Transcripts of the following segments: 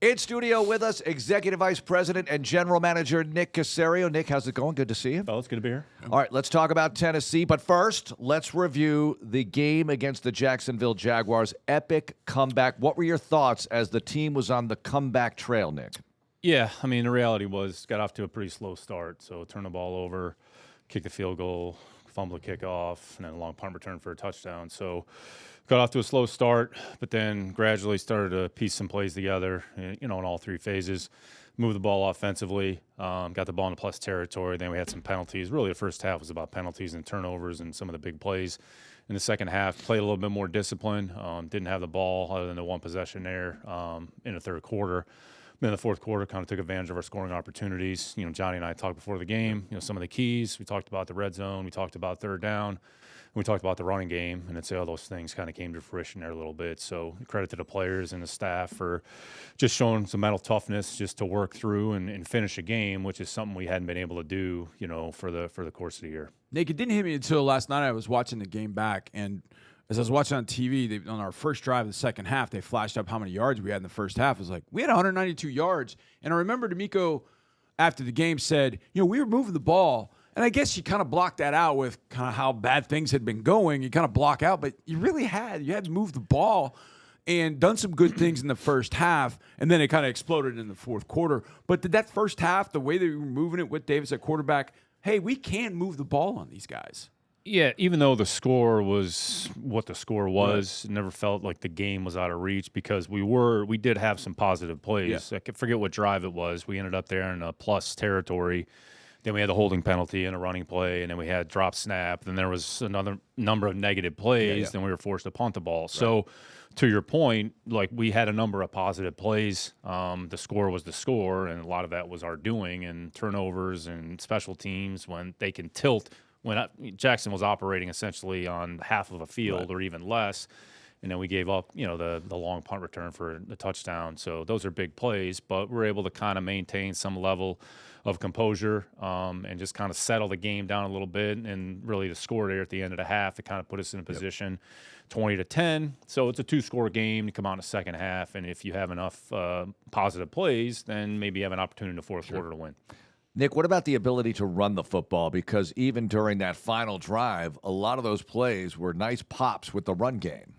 In studio with us, Executive Vice President and General Manager Nick Caserio. Nick, how's it going? Good to see you. Oh, it's good to be here. All right, let's talk about Tennessee. But first, let's review the game against the Jacksonville Jaguars. Epic comeback. What were your thoughts as the team was on the comeback trail, Nick? Yeah, I mean, the reality was got off to a pretty slow start. So turn the ball over, kick the field goal, fumble the kickoff, and then a long punt return for a touchdown. So got off to a slow start, but then gradually started to piece some plays together, in all three phases. Move the ball offensively, got the ball in the plus territory. Then we had some penalties. Really, the first half was about penalties and turnovers and some of the big plays. In the second half, played a little bit more discipline. Didn't have the ball other than the one possession there in the third quarter. Then the fourth quarter kind of took advantage of our scoring opportunities. Johnny and I talked before the game, some of the keys. We talked about the red zone. We talked about third down. We talked about the running game, and I'd say all those things kind of came to fruition there a little bit. So credit to the players and the staff for just showing some mental toughness just to work through and finish a game, which is something we hadn't been able to do, for the course of the year. Nick, it didn't hit me until last night. I was watching the game back, and as I was watching on TV, on our first drive of the second half, they flashed up how many yards we had in the first half. It was like, we had 192 yards. And I remember Nico, after the game, said, we were moving the ball. And I guess you kind of blocked that out with kind of how bad things had been going. You kind of block out, but you had to move the ball and done some good things in the first half, and then it kind of exploded in the fourth quarter. But did that first half, the way they were moving it with Davis at quarterback, hey, we can move the ball on these guys. Yeah, even though the score was what the score was, it never felt like the game was out of reach because we did have some positive plays. Yeah. I forget what drive it was. We ended up there in a plus territory. Then we had the holding penalty and a running play, and then we had drop snap. Then there was another number of negative plays. Then we were forced to punt the ball. Right. So to your point, we had a number of positive plays. The score was the score, and a lot of that was our doing and turnovers and special teams when they can tilt. When Jackson was operating essentially on half of a field or even less, and then we gave up, the long punt return for the touchdown. So those are big plays, but we're able to kind of maintain some level of composure and just kind of settle the game down a little bit. And really the score there at the end of the half to kind of put us in a position 20-10. So it's a two-score game to come out in the second half. And if you have enough positive plays, then maybe you have an opportunity in the fourth quarter to win. Nick, what about the ability to run the football? Because even during that final drive, a lot of those plays were nice pops with the run game.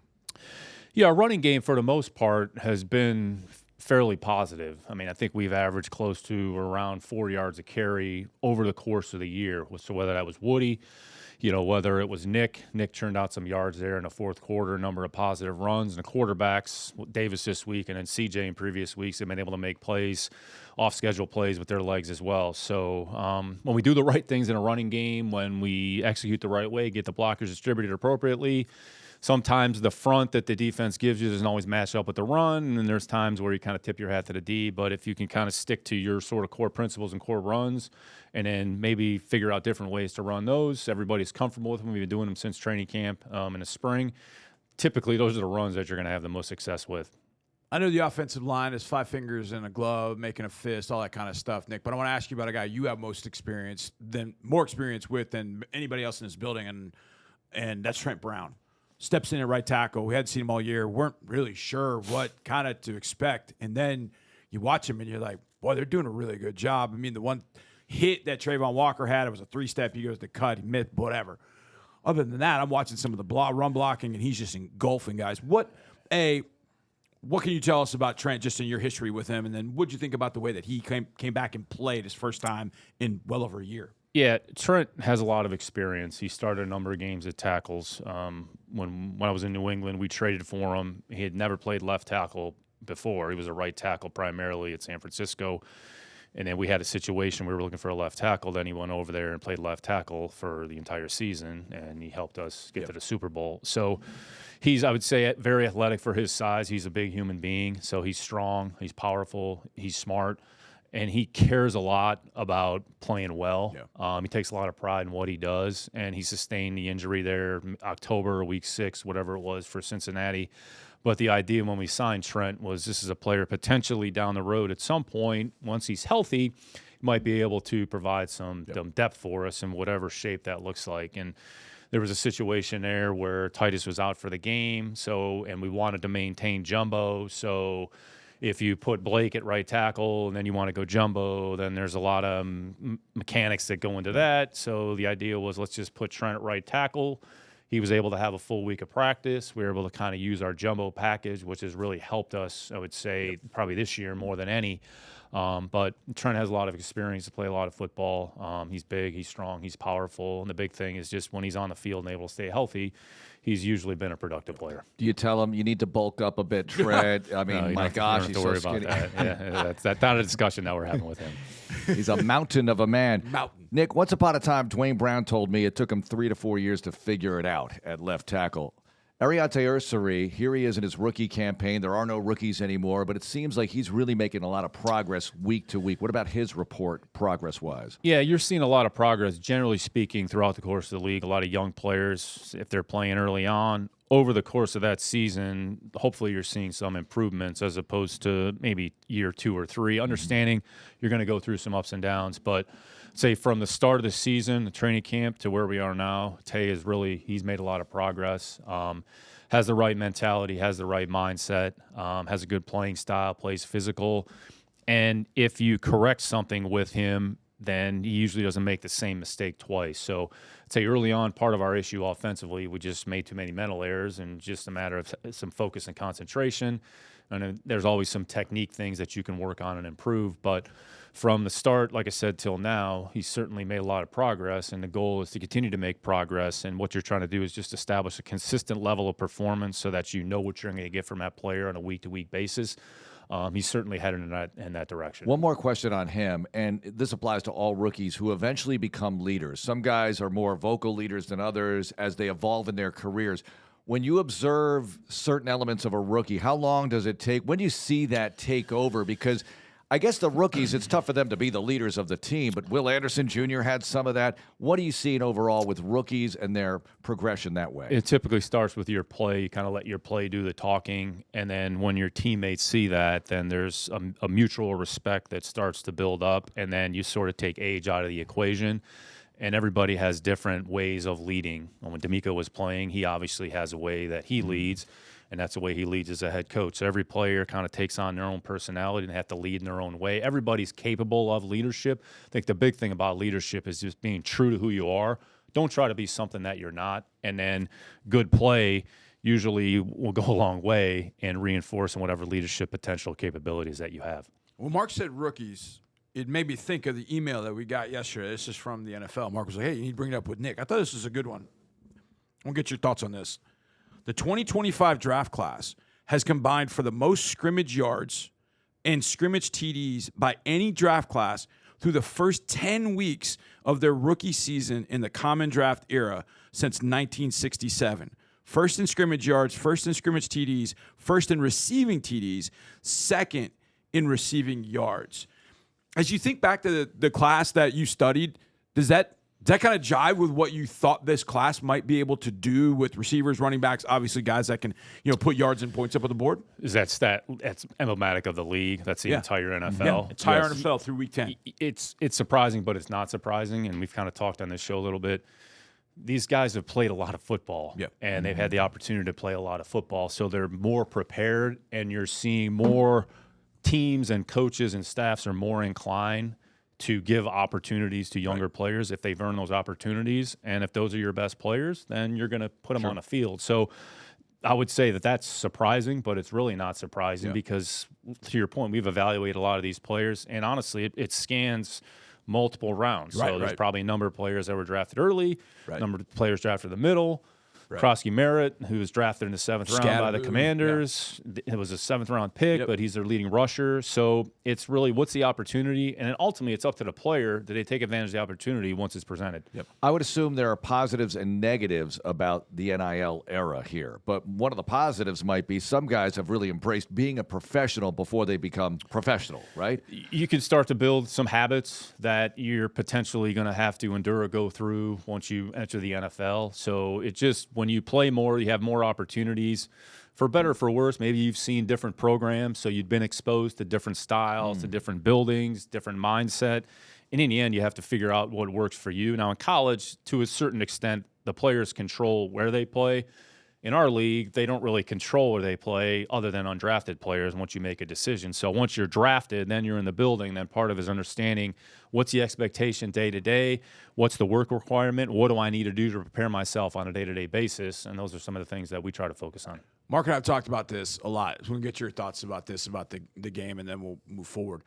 Yeah, our running game for the most part has been fairly positive. I mean, I think we've averaged close to around 4 yards a carry over the course of the year. So whether that was Woody, whether it was Nick churned out some yards there in the fourth quarter, a number of positive runs, and the quarterbacks, Davis this week and then CJ in previous weeks, have been able to make plays, off-schedule plays with their legs as well. So when we do the right things in a running game, when we execute the right way, get the blockers distributed appropriately, sometimes the front that the defense gives you doesn't always match up with the run, and then there's times where you kind of tip your hat to the D. But if you can kind of stick to your sort of core principles and core runs and then maybe figure out different ways to run those, everybody's comfortable with them. We've been doing them since training camp in the spring. Typically, those are the runs that you're going to have the most success with. I know the offensive line is 5 fingers in a glove, making a fist, all that kind of stuff, Nick. But I want to ask you about a guy you have more experience with than anybody else in this building, and that's Trent Brown. Steps in at right tackle. We hadn't seen him all year. Weren't really sure what kind of to expect. And then you watch him and you're like, boy, they're doing a really good job. I mean, the one hit that Trayvon Walker had, it was a 3-step. He goes to cut, he missed, whatever. Other than that, I'm watching some of the run blocking, and he's just engulfing guys. What can you tell us about Trent just in your history with him? And then what'd you think about the way that he came back and played his first time in well over a year? Yeah, Trent has a lot of experience. He started a number of games at tackles. When I was in New England, we traded for him. He had never played left tackle before. He was a right tackle primarily at San Francisco. And then we had a situation we were looking for a left tackle. Then he went over there and played left tackle for the entire season, and he helped us get to the Super Bowl. So he's, I would say, very athletic for his size. He's a big human being, so he's strong, he's powerful, he's smart, and he cares a lot about playing well. Yeah. He takes a lot of pride in what he does, and he sustained the injury there October, week 6, whatever it was, for Cincinnati. But the idea when we signed Trent was this is a player potentially down the road at some point, once he's healthy, might be able to provide some depth for us in whatever shape that looks like. And there was a situation there where Titus was out for the game, and we wanted to maintain Jumbo. So if you put Blake at right tackle and then you want to go jumbo, then there's a lot of mechanics that go into that. So the idea was, let's just put Trent at right tackle. He was able to have a full week of practice. We were able to kind of use our jumbo package, which has really helped us, I would say, probably this year more than any. But Trent has a lot of experience to play a lot of football. He's big, he's strong, he's powerful. And the big thing is just when he's on the field and able to stay healthy, he's usually been a productive player. Do you tell him you need to bulk up a bit, Trent? I mean, No, my gosh, he's so skinny. About that. Yeah, that's not a discussion that we're having with him. He's a mountain of a man. Mountain. Nick, once upon a time, Dwayne Brown told me it took him 3 to 4 years to figure it out at left tackle. Aireontae Ersery, here he is in his rookie campaign. There are no rookies anymore, but it seems like he's really making a lot of progress week to week. What about his report, progress-wise? Yeah, you're seeing a lot of progress, generally speaking, throughout the course of the league. A lot of young players, if they're playing early on, over the course of that season, hopefully you're seeing some improvements as opposed to maybe year 2 or 3. Understanding you're going to go through some ups and downs, but say from the start of the season, the training camp, to where we are now, Tay is really, he's made a lot of progress. Has the right mentality, has the right mindset, has a good playing style, plays physical. And if you correct something with him, then he usually doesn't make the same mistake twice. So I'd say early on, part of our issue offensively, we just made too many mental errors, and just a matter of some focus and concentration. And there's always some technique things that you can work on and improve. But from the start, like I said, till now, he's certainly made a lot of progress, and the goal is to continue to make progress. And what you're trying to do is just establish a consistent level of performance so that you know what you're going to get from that player on a week-to-week basis. He's certainly headed in that direction. One more question on him, and this applies to all rookies who eventually become leaders. Some guys are more vocal leaders than others as they evolve in their careers. When you observe certain elements of a rookie, how long does it take? When do you see that take over? Because I guess the rookies, it's tough for them to be the leaders of the team, but Will Anderson Jr. had some of that. What are you seeing overall with rookies and their progression that way? It typically starts with your play. You kind of let your play do the talking, and then when your teammates see that, then there's a mutual respect that starts to build up, and then you sort of take age out of the equation. And everybody has different ways of leading. When D'Amico was playing, he obviously has a way that he leads, and that's the way he leads as a head coach. So every player kind of takes on their own personality and they have to lead in their own way. Everybody's capable of leadership. I think the big thing about leadership is just being true to who you are. Don't try to be something that you're not. And then good play usually will go a long way in reinforcing whatever leadership potential capabilities that you have. Well, Mark said rookies. It made me think of the email that we got yesterday. This is from the NFL. Mark was like, hey, you need to bring it up with Nick. I thought this was a good one. I'll get your thoughts on this. The 2025 draft class has combined for the most scrimmage yards and scrimmage TDs by any draft class through the first 10 weeks of their rookie season in the common draft era since 1967. First in scrimmage yards, first in scrimmage TDs, first in receiving TDs, second in receiving yards. As you think back to the class that you studied, does that kind of jive with what you thought this class might be able to do with receivers, running backs, obviously guys that can, put yards and points up on the board? Is that stat? That's emblematic of the league. That's the entire NFL. Yeah, entire NFL through week 10. It's surprising, but it's not surprising, and we've kind of talked on this show a little bit. These guys have played a lot of football, and they've had the opportunity to play a lot of football, so they're more prepared, and you're seeing more teams and coaches and staffs are more inclined to give opportunities to younger players if they've earned those opportunities. And if those are your best players, then you're going to put them on the field. So I would say that that's surprising, but it's really not surprising because, to your point, we've evaluated a lot of these players, and honestly, it scans multiple rounds. So there's probably a number of players that were drafted early, a number of players drafted in the middle. Krosky Merritt, who was drafted in the 7th round by the Commanders. It was a 7th-round pick, but he's their leading rusher. So it's really what's the opportunity, and then ultimately it's up to the player. Do they take advantage of the opportunity once it's presented? I would assume there are positives and negatives about the NIL era here. But one of the positives might be some guys have really embraced being a professional before they become professional, right? You can start to build some habits that you're potentially going to have to endure or go through once you enter the NFL. So it just, when you play more, you have more opportunities. For better or for worse, maybe you've seen different programs, so you've been exposed to different styles, to different buildings, different mindset. And in the end, you have to figure out what works for you. Now, in college, to a certain extent, the players control where they play. In our league, they don't really control where they play other than undrafted players once you make a decision. So once you're drafted, then you're in the building. Then part of his understanding what's the expectation day to day, what's the work requirement, what do I need to do to prepare myself on a day-to-day basis, and those are some of the things that we try to focus on. Mark and I have talked about this a lot. So we're going to get your thoughts about this, about the game, and then we'll move forward.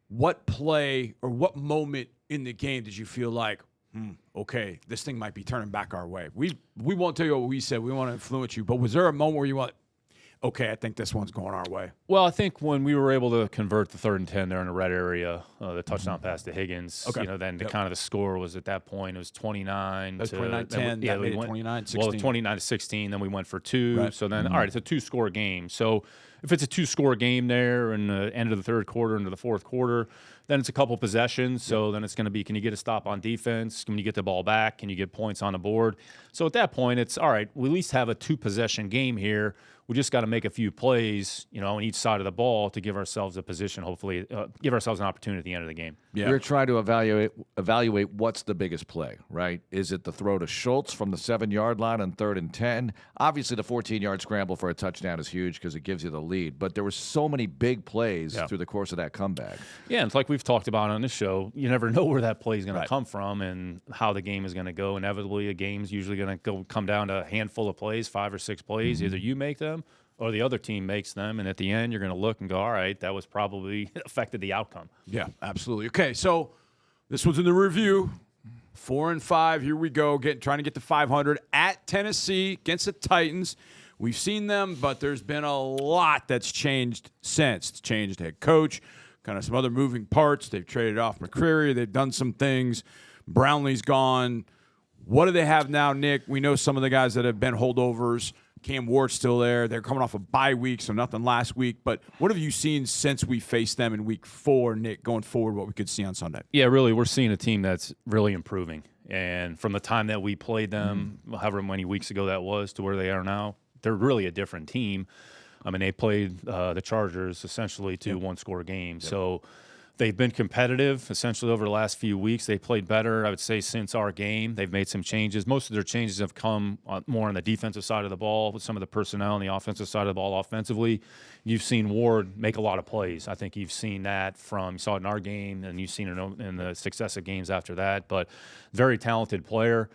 What play or what moment in the game did you feel like, okay, this thing might be turning back our way? We won't tell you what we said. We want to influence you. But was there a moment where you went, okay, I think this one's going our way? Well, I think when we were able to convert the 3rd and 10 there in the red area, the touchdown pass to Higgins, then kind of the score was at that point, it was 29 to 29-10. Yeah, we went 29-16. Well, 29-16, then we went for 2. Right. So then, all right, it's a 2-score game. So if it's a 2-score game there in the end of the 3rd quarter into the 4th quarter, then it's a couple possessions. So then it's going to be, can you get a stop on defense? Can you get the ball back? Can you get points on the board? So at that point, it's, all right, we at least have a 2-possession game here. We just got to make a few plays, on each side of the ball to give ourselves a position, hopefully, give ourselves an opportunity at the end of the game. Yeah. We're trying to evaluate what's the biggest play, right? Is it the throw to Schultz from the 7-yard line on 3rd and 10? Obviously, the 14-yard scramble for a touchdown is huge because it gives you the lead. But there were so many big plays through the course of that comeback. Yeah, and it's like we've talked about on this show, you never know where that play is going to come from and how the game is going to go. Inevitably, a game's usually going to come down to a handful of plays, 5 or 6 plays. Either you make them or the other team makes them, and at the end, you're going to look and go, all right, that was probably affected the outcome. Yeah, absolutely. Okay, so this was in the review. 4-5, here we go, trying to get to 500 at Tennessee against the Titans. We've seen them, but there's been a lot that's changed since. It's changed head coach, kind of some other moving parts. They've traded off McCreary. They've done some things. Brownlee's gone. What do they have now, Nick? We know some of the guys that have been holdovers. Cam Ward's still there. They're coming off a bye week, so nothing last week. But what have you seen since we faced them in week 4, Nick, going forward, what we could see on Sunday? Yeah, really, we're seeing a team that's really improving. And from the time that we played them, however many weeks ago that was, to where they are now, they're really a different team. I mean, they played the Chargers essentially to 1-score games. So they've been competitive essentially over the last few weeks. They played better, I would say, since our game. They've made some changes. Most of their changes have come more on the defensive side of the ball with some of the personnel on the offensive side of the ball offensively. You've seen Ward make a lot of plays. I think you've seen that you saw it in our game, and you've seen it in the successive games after that. But very talented player.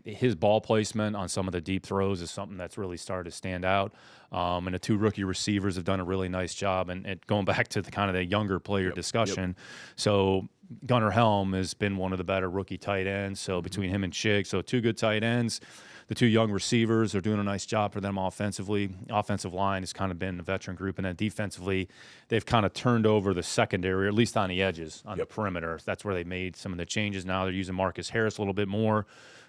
His ball placement on some of the deep throws is something that's really started to stand out. And the 2 rookie receivers have done a really nice job. And going back to the kind of the younger player discussion, so Gunnar Helm has been one of the better rookie tight ends. So between him and Chig, so 2 good tight ends. The 2 young receivers are doing a nice job for them offensively. Offensive line has kind of been the veteran group. And then defensively, they've kind of turned over the secondary, or at least on the edges, on the perimeter. That's where they made some of the changes. Now they're using Marcus Harris a little bit more,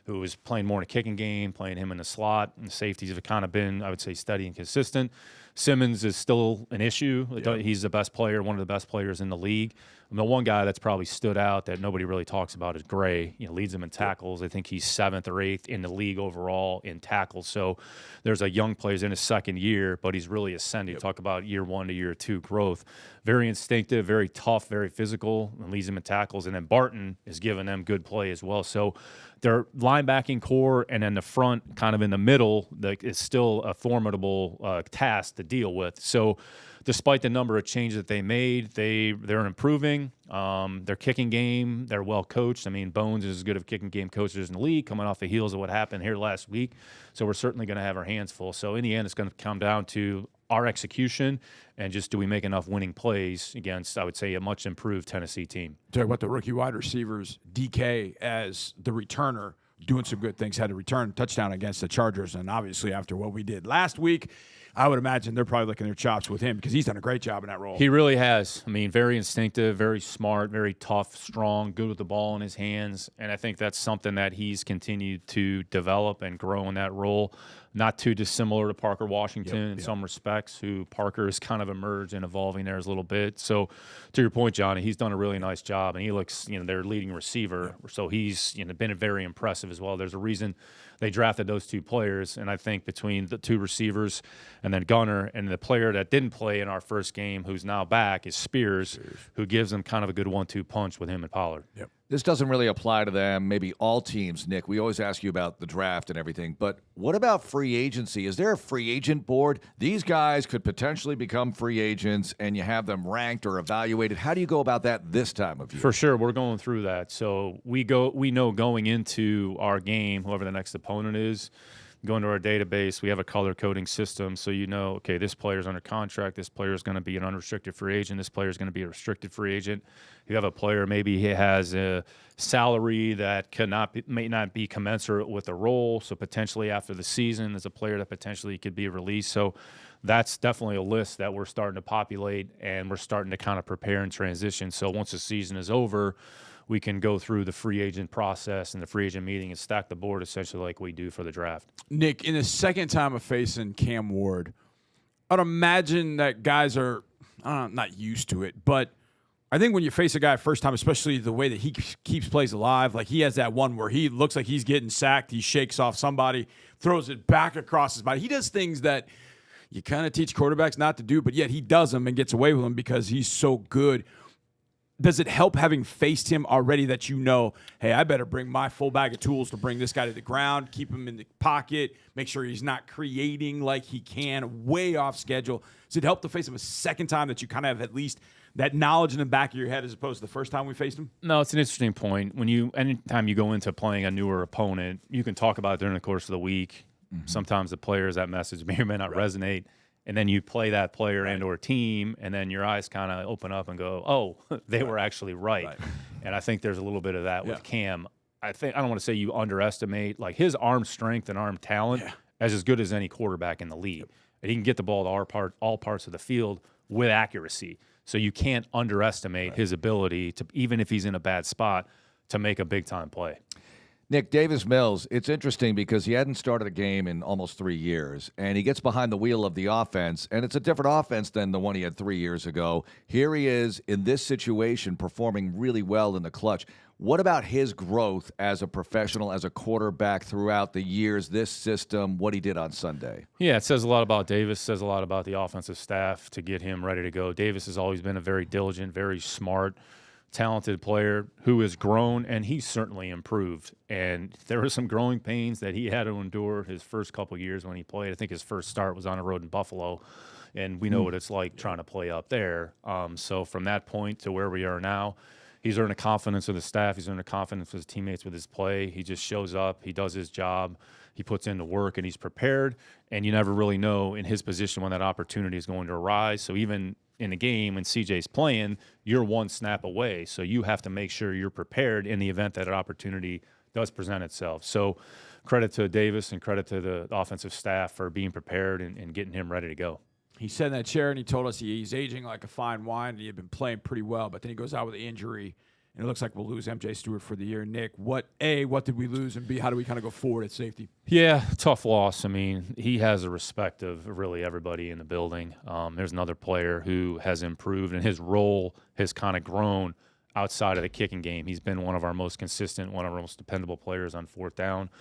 who was playing more in a kicking game, playing him in the slot. And the safeties have kind of been, I would say, steady and consistent. Simmons is still an issue. He's the best player, one of the best players in the league. The one guy that's probably stood out that nobody really talks about is Gray. Leads them in tackles. I think he's 7th or 8th in the league overall in tackles. So there's a young player in his 2nd year, but he's really ascending. Talk about year 1 to year 2 growth. Very instinctive, very tough, very physical, and leads them in tackles. And then Barton is giving them good play as well. So their linebacking core and then the front kind of in the middle is still a formidable task to deal with. So despite the number of changes that they made, they're improving. Their kicking game, they're well coached. I mean, Bones is as good of a kicking game coach as in the league, coming off the heels of what happened here last week. So we're certainly going to have our hands full. So in the end, it's going to come down to our execution and just do we make enough winning plays against, I would say, a much improved Tennessee team. Talk about the rookie wide receivers, DK as the returner, doing some good things, had a return touchdown against the Chargers. And obviously after what we did last week, I would imagine they're probably licking their chops with him because he's done a great job in that role. He really has. I mean, very instinctive, very smart, very tough, strong, good with the ball in his hands. And I think that's something that he's continued to develop and grow in that role. Not too dissimilar to Parker Washington in some respects, who Parker has kind of emerged and evolving there a little bit. So to your point, Johnny, he's done a really nice job, and he looks, their leading receiver. So he's, been very impressive as well. There's a reason they drafted those 2 players, and I think between the 2 receivers and then Gunnar and the player that didn't play in our first game who's now back is Spears, who gives them kind of a good 1-2 punch with him and Pollard. Yep. This doesn't really apply to them, maybe all teams, Nick. We always ask you about the draft and everything, but what about free agency? Is there a free agent board? These guys could potentially become free agents, and you have them ranked or evaluated. How do you go about that this time of year? For sure, we're going through that. So we know going into our game, whoever the next opponent is, go into our database. We have a color coding system, so okay, this player's under contract. This player is going to be an unrestricted free agent. This player is going to be a restricted free agent. You have a player, maybe he has a salary that may not be commensurate with the role. So potentially after the season, there's a player that potentially could be released. So that's definitely a list that we're starting to populate, and we're starting to kind of prepare and transition. So once the season is over, we can go through the free agent process and the free agent meeting and stack the board essentially like we do for the draft. Nick, in the second time of facing Cam Ward, I'd imagine that guys are not used to it, but I think when you face a guy first time, especially the way that he keeps plays alive, like he has that one where he looks like he's getting sacked, he shakes off somebody, throws it back across his body. He does things that you kind of teach quarterbacks not to do, but yet he does them and gets away with them because he's so good. Does it help having faced him already that hey, I better bring my full bag of tools to bring this guy to the ground, keep him in the pocket, make sure he's not creating like he can, way off schedule? Does it help to face him a second time that you kind of have at least that knowledge in the back of your head as opposed to the first time we faced him? No, it's an interesting point. Anytime you go into playing a newer opponent, you can talk about it during the course of the week. Mm-hmm. Sometimes the players, that message may or may not resonate. And then you play that player and or team, and then your eyes kind of open up and go, oh, they were actually right. And I think there's a little bit of that with Cam. I don't want to say you underestimate, like his arm strength and arm talent as good as any quarterback in the league. And he can get the ball to all parts of the field with accuracy. So you can't underestimate his ability to, even if he's in a bad spot, to make a big-time play. Nick, Davis Mills, it's interesting because he hadn't started a game in almost 3 years, and he gets behind the wheel of the offense, and it's a different offense than the one he had 3 years ago. Here he is in this situation performing really well in the clutch. What about his growth as a professional, as a quarterback throughout the years, this system, what he did on Sunday? Yeah, it says a lot about Davis, says a lot about the offensive staff to get him ready to go. Davis has always been a very diligent, very smart, talented player who has grown, and he's certainly improved. And there were some growing pains that he had to endure his first couple years when he played. I think his first start was on the road in Buffalo, and we know what it's like trying to play up there. So from that point to where we are now, he's earned the confidence of the staff. He's earned the confidence of his teammates with his play. He just shows up. He does his job. He puts in the work, and he's prepared. And you never really know in his position when that opportunity is going to arise. So even in the game when CJ's playing, you're one snap away. So you have to make sure you're prepared in the event that an opportunity does present itself. So credit to Davis and credit to the offensive staff for being prepared and getting him ready to go. He sat in that chair and he told us he's aging like a fine wine, and he had been playing pretty well, but then he goes out with an injury, and it looks like we'll lose MJ Stewart for the year. Nick, what did we lose, and B, how do we kind of go forward at safety? Yeah, tough loss. I mean, he has the respect of really everybody in the building. There's another player who has improved, and his role has kind of grown outside of the kicking game. He's been one of our most consistent, one of our most dependable players on fourth down,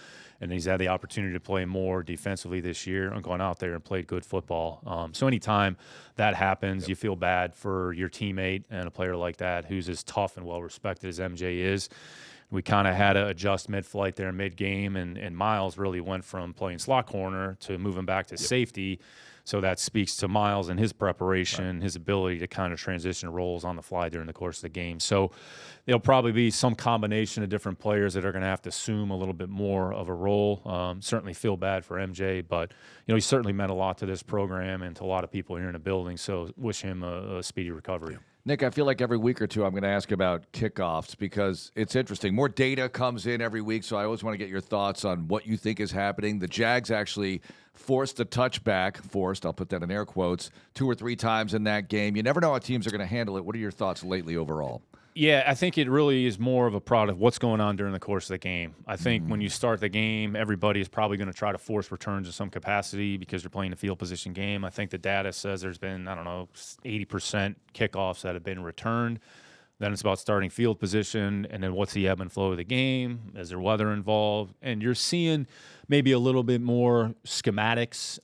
and he's had the opportunity to play more defensively this year and gone out there and played good football. So anytime that happens, you feel bad for your teammate and a player like that who's as tough and well-respected as MJ is. We kind of had to adjust mid-flight there, mid-game, and Miles really went from playing slot corner to moving back to safety. So that speaks to Miles and his preparation, his ability to kind of transition roles on the fly during the course of the game. So there'll probably be some combination of different players that are going to have to assume a little bit more of a role. Certainly feel bad for MJ, but he certainly meant a lot to this program and to a lot of people here in the building. So wish him a speedy recovery. Nick, I feel like every week or two I'm going to ask about kickoffs because it's interesting. More data comes in every week, so I always want to get your thoughts on what you think is happening. The Jags actually forced a touchback, I'll put that in air quotes, 2 or 3 times in that game. You never know how teams are going to handle it. What are your thoughts lately overall? Yeah, I think it really is more of a product of what's going on during the course of the game. I think when you start the game, everybody is probably going to try to force returns in some capacity because you're playing a field position game. I think the data says there's been, 80% kickoffs that have been returned. Then it's about starting field position, and then what's the ebb and flow of the game? Is there weather involved? And you're seeing maybe a little bit more schematics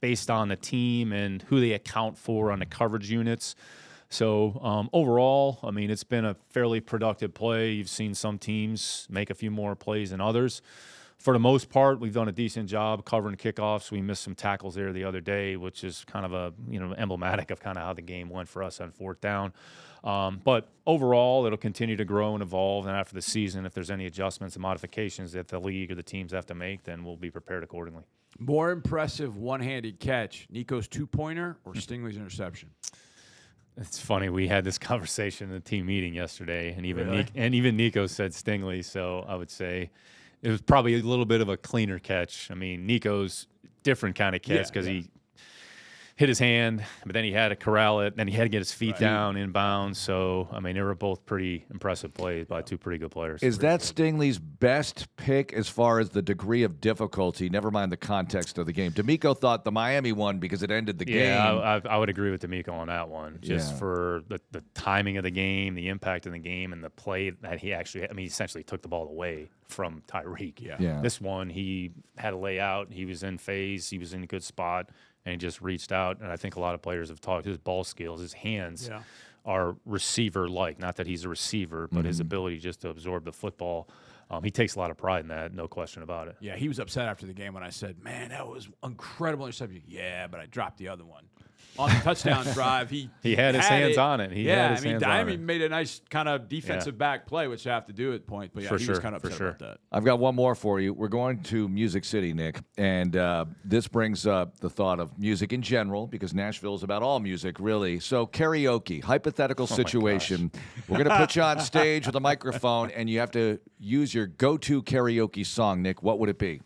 based on the team and who they account for on the coverage units. So overall, I mean, it's been a fairly productive play. You've seen some teams make a few more plays than others. For the most part, we've done a decent job covering kickoffs. We missed some tackles there the other day, which is kind of a emblematic of kind of how the game went for us on fourth down. But overall, it'll continue to grow and evolve. And after the season, if there's any adjustments and modifications that the league or the teams have to make, then we'll be prepared accordingly. More impressive one-handed catch, Nico's two-pointer or Stingley's interception? It's funny. We had this conversation in the team meeting yesterday, and even Really? even Nico said Stingley. So I would say it was probably a little bit of a cleaner catch. I mean, Nico's different kind of catch because he hit his hand, but then he had to corral it, then he had to get his feet down inbounds. So, I mean, they were both pretty impressive plays by two pretty good players. Is that Stingley's best pick as far as the degree of difficulty? Never mind the context of the game. D'Amico thought the Miami one because it ended the game. Yeah, I would agree with D'Amico on that one. Just for the timing of the game, the impact of the game, and the play that he actually, I mean, he essentially took the ball away from Tyreek. Yeah. This one, he had a layout. He was in phase. He was in a good spot. And he just reached out, and I think a lot of players have talked. His ball skills, his hands are receiver-like. Not that he's a receiver, but his ability just to absorb the football. He takes a lot of pride in that, no question about it. Yeah, he was upset after the game when I said, man, that was incredible interception. Yeah, but I dropped the other one. On the touchdown drive, he had his hands on it. Diamond made a nice kind of defensive back play, which you have to do at point. But yeah, he was kind of upset about that. I've got one more for you. We're going to Music City, Nick, and this brings up the thought of music in general because Nashville is about all music, really. So karaoke, hypothetical situation. We're going to put you on stage with a microphone, and you have to use your go-to karaoke song, Nick. What would it be?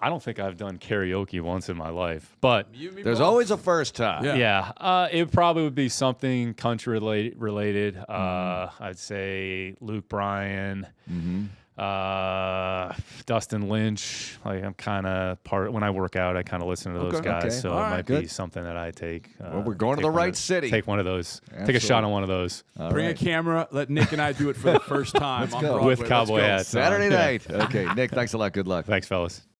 I don't think I've done karaoke once in my life, but there's always a first time. It probably would be something country related. I'd say Luke Bryan, Dustin Lynch. Like I'm kind of when I work out, I kind of listen to those guys. So it might be something that I take. Well, we're going to the right city. Take one of those. Absolutely. Take a shot on one of those. Bring a camera. Let Nick and I do it for the first time. Let's go. With cowboy hats. Saturday night. Okay, Nick, thanks a lot. Good luck. Thanks, fellas.